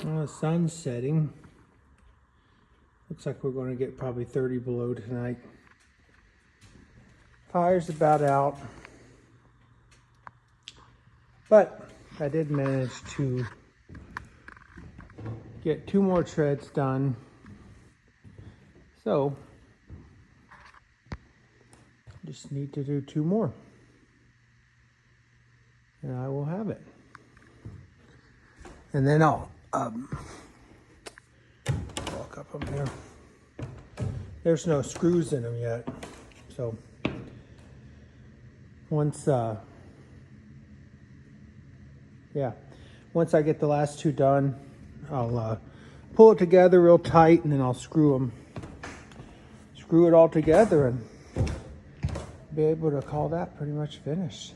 The sun's setting. Looks like we're going to get probably 30 below tonight. Fire's about out. But I did manage to get 2 more treads done. So, just need to do 2 more. And I will have it. And then I'll walk up on here. There's no screws in them yet. So, once I get the last 2 done, I'll pull it together real tight, and then I'll screw it all together and be able to call that pretty much finished.